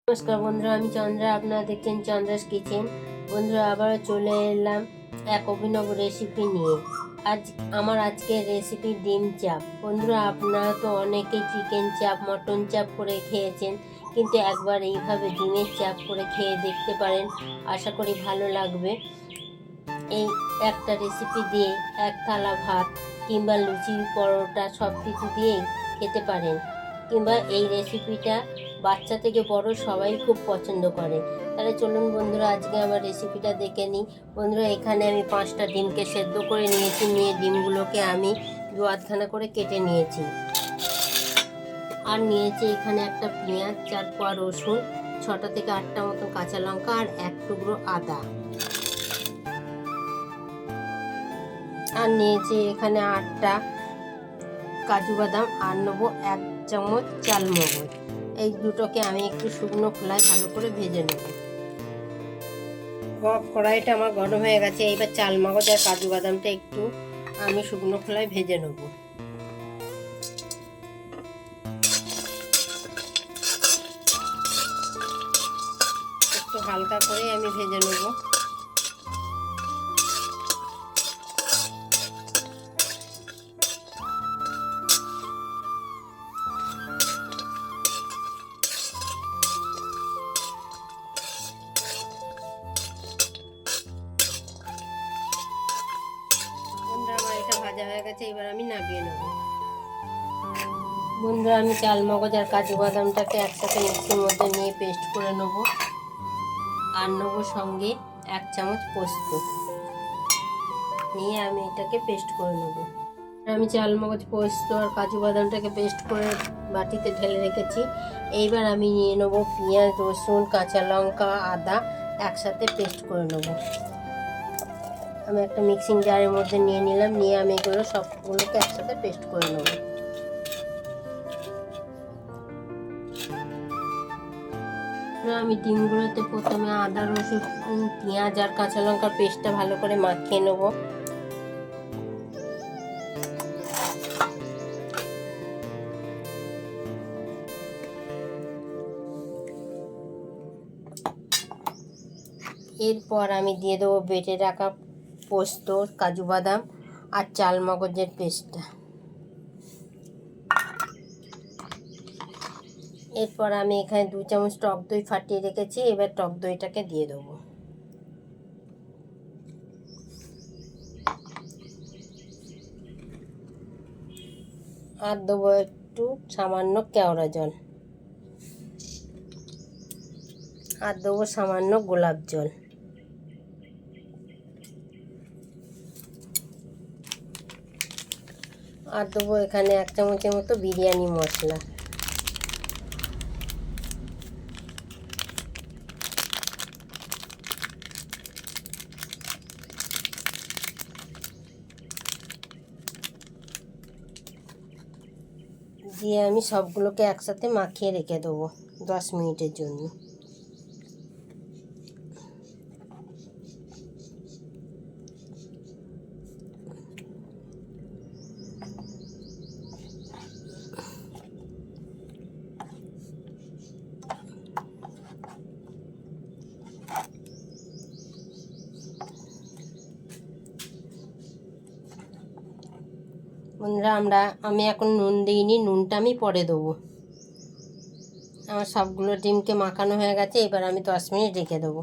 নমস্কার বন্ধুরা, আমি চন্দ্রা। আপনারা দেখছেন চন্দ্রাস কিচেন। বন্ধুরা, আবারও চলে এলাম এক অভিনব রেসিপি নিয়ে। আজকের রেসিপি ডিম চাপ। বন্ধুরা, আপনারা তো অনেকেই চিকেন চাপ, মটন চাপ করে খেয়েছেন, কিন্তু একবার এইভাবে ডিমের চাপ করে খেয়ে দেখতে পারেন। আশা করি ভালো লাগবে। এই একটা রেসিপি দিয়ে এক থালা ভাত কিংবা লুচি, পরোটা সব কিছু দিয়েই খেতে পারেন। কিংবা এই রেসিপিটা বাচ্চা থেকে বড় সবাই খুব পছন্দ করে। তাহলে চলুন বন্ধুরা, আজকে আমার রেসিপিটা দেখে নিই। বন্ধুরা, এখানে আমি 5টা ডিমকে সেদ্ধ করে নিয়েছি। নিয়ে ডিমগুলোকে আমি 2-8খানা করে কেটে নিয়েছি। আর নিয়েছি এখানে একটা পেঁয়াজ, 4 কোয়া রসুন, 6টা থেকে 8টা মতো কাঁচা লঙ্কা আর 1 টুকরো আদা। আর নিয়েছি এখানে 8টা কাজু বাদাম, আর নেবো 1 চামচ চালমগজ। এই দুটোকে আমি একটু শুকনো খোলায় ভালো করে ভেজে নেব। কড়াইটা আমার গরম হয়ে গেছে। এইবার চালমগজ আর কাজু বাদামটা একটু আমি শুকনো খোলায় ভেজে নেব। একটু হালকা করে আমি ভেজে নেব। আমার এটা ভাজা হয়ে গেছে, এবার আমি নামিয়ে নেব। বন্ধুরা, আমি চালমগজ আর কাজু বাদামটাকে একসাথে মিক্সির মধ্যে নিয়ে পেস্ট করে নেব। আর নেবো সঙ্গে 1 চামচ পোস্ত, নিয়ে আমি এটাকে পেস্ট করে নেব। আমি চালমগজ, পোস্ত আর কাজু বাদামটাকে পেস্ট করে বাটিতে ঢেলে রেখেছি। এইবার আমি নিয়ে নেবো পেঁয়াজ, রসুন, কাঁচা লঙ্কা, আদা একসাথে পেস্ট করে নেব। আমি একটা মিক্সিং জারের মধ্যে নিয়ে নিলাম। নিয়ে আমি এগুলো সবগুলোকে একসাথে পেস্ট করে নেব। আমি ডিমগুলোতে প্রথমে আদা, রসুন, পেঁয়াজ আর কাঁচা লঙ্কার পেস্টটা ভালো করে মাখিয়ে নেব। এরপর আমি দিয়ে দেবো বেটে রাখা পোস্ত, কাজু বাদাম আর চালমগজের পেস্টটা। এরপর আমি এখানে 2 চামচ টক দই ফাটিয়ে রেখেছি। এবার টক দইটাকে দিয়ে দেবো। আর দেবো একটু সামান্য কেওড়া জল। আর দেবো সামান্য গোলাপ জল। আর দেবো এখানে 1 চামচের মতো বিরিয়ানি মশলা। দিয়ে আমি সবগুলোকে একসাথে মাখিয়ে রেখে দেবো 10 মিনিটের জন্য। বন্ধুরা, আমি এখন নুন দিইনি, নুনটা আমি পরে দেবো। আমার সবগুলো ডিমকে মাখানো হয়ে গেছে। এবার আমি 10 মিনিট রেখে দেবো।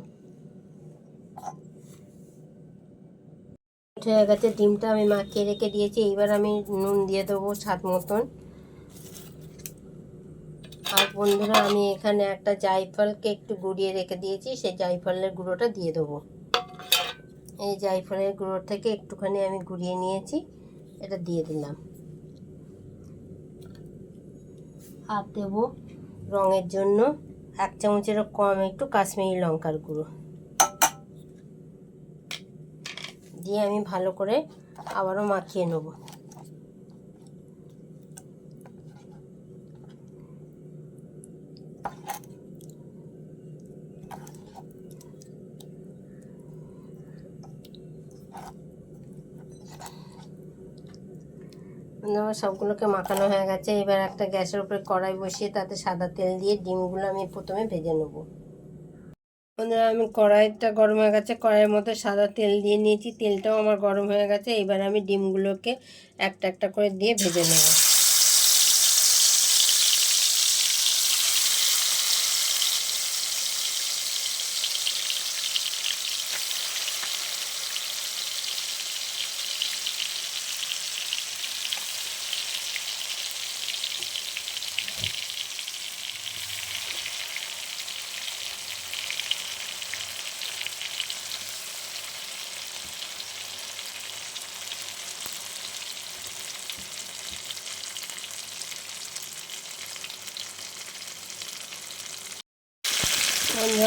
হয়ে গেছে, ডিমটা আমি মাখিয়ে রেখে দিয়েছি। এইবার আমি নুন দিয়ে দেবো স্বাদ মতন। আর বন্ধুরা, আমি এখানে একটা জায়ফলকে একটু গুঁড়িয়ে রেখে দিয়েছি, সেই জায়ফলের গুঁড়োটা দিয়ে দেবো। এই জায়ফলের গুঁড়ো থেকে একটুখানি আমি গুঁড়িয়ে নিয়েছি, এটা দিয়ে দিলাম। আর দেবো রঙের জন্য 1 চামচেরও কম একটু কাশ্মীরি লঙ্কার গুঁড়ো। দিয়ে আমি ভালো করে আবারও মাখিয়ে নেব। আমার সবগুলোকে মাখানো হয়ে গেছে। এবার একটা গ্যাসের উপরে কড়াই বসিয়ে তাতে সাদা তেল দিয়ে ডিমগুলো আমি প্রথমে ভেজে নেব। বন্ধুরা, আমি কড়াইটা গরম হয়ে গেছে, কড়াইয়ের মধ্যে সাদা তেল দিয়ে নিয়েছি, তেলটাও আমার গরম হয়ে গেছে। এবার আমি ডিমগুলোকে একটা একটা করে দিয়ে ভেজে নেব।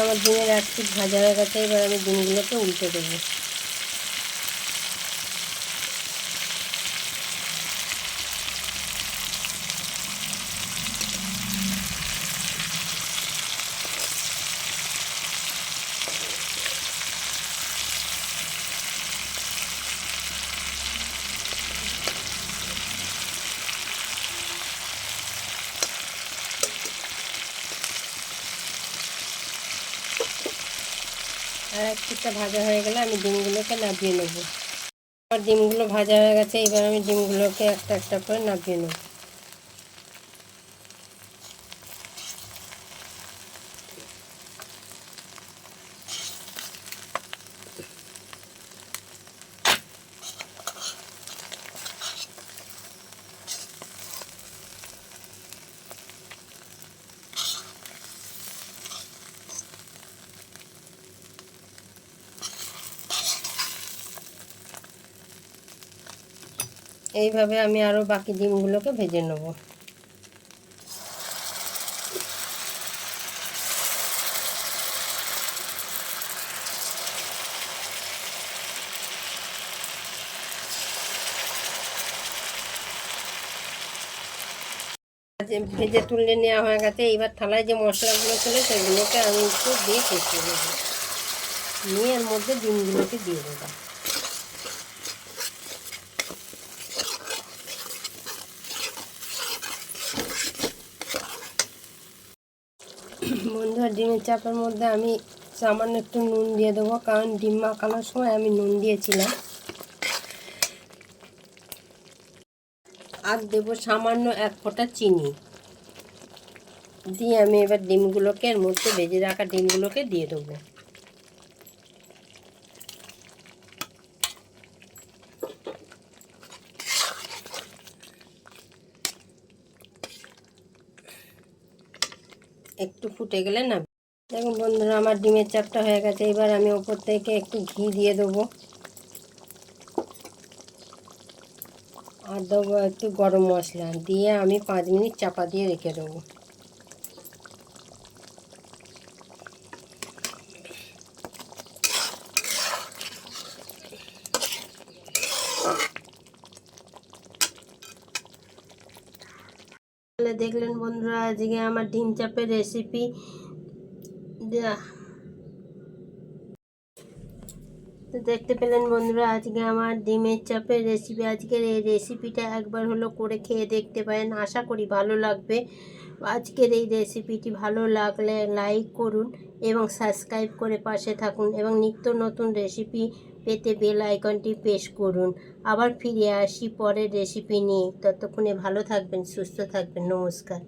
আমার ডিমের এক পিঠ ভাজা হয়ে গেছে। এবার আমি ডিমগুলোকে উল্টে দেবো। আর এক পিঠটা ভাজা হয়ে গেলে আমি ডিমগুলোকে নামিয়ে নেব। আমার ডিমগুলো ভাজা হয়ে গেছে। এবার আমি ডিমগুলোকে একটা একটা করে নামিয়ে নেব। এইভাবে আমি আরও বাকি ডিমগুলোকে ভেজে নেব। ভেজে তুলে নেওয়া হয়ে গেছে। এইবার থালায় যে মশলাগুলো ছিল সেগুলোকে আমি একটু দিয়ে কষিয়ে নেব, নিয়ে এর মধ্যে ডিমগুলোকে দিয়ে দেবো। বন্ধুরা, ডিমের চাপের মধ্যে আমি সামান্য একটু নুন দিয়ে দেবো, কারণ ডিম মাখানোর সময় আমি নুন দিয়েছিলাম। আর দেবো সামান্য এক ফোঁটা চিনি দিয়ে আমি এবার ডিমগুলোকে এর মধ্যে ভেজে রাখা ডিমগুলোকে দিয়ে দেবো। একটু ফুটে গেলে না, দেখুন বন্ধুরা, আমার ডিমের চাপটা হয়ে গেছে। এবার আমি ওপর থেকে একটু ঘি দিয়ে দেবো আর দেবো একটু গরম মশলা দিয়ে আমি 5 মিনিট চাপা দিয়ে রেখে দেবো। দেখলেন বন্ধুরা, আজকে আমার ডিম চাপের রেসিপি। তো দেখতে পেলেন বন্ধুরা, আজকে আমার ডিমের চাপের রেসিপি। আজকের এই রেসিপিটা একবার হলো করে খেয়ে দেখতে পারেন, আশা করি ভালো লাগবে। আজকের এই রেসিপিটি ভালো লাগলে লাইক করুন এবং সাবস্ক্রাইব করে পাশে থাকুন, এবং নিত্য নতুন রেসিপি পেতে বেল আইকনটি প্রেস করুন। আবার ফিরে আসি পরের রেসিপি নিয়ে। ততক্ষণে ভালো থাকবেন, সুস্থ থাকবেন। নমস্কার।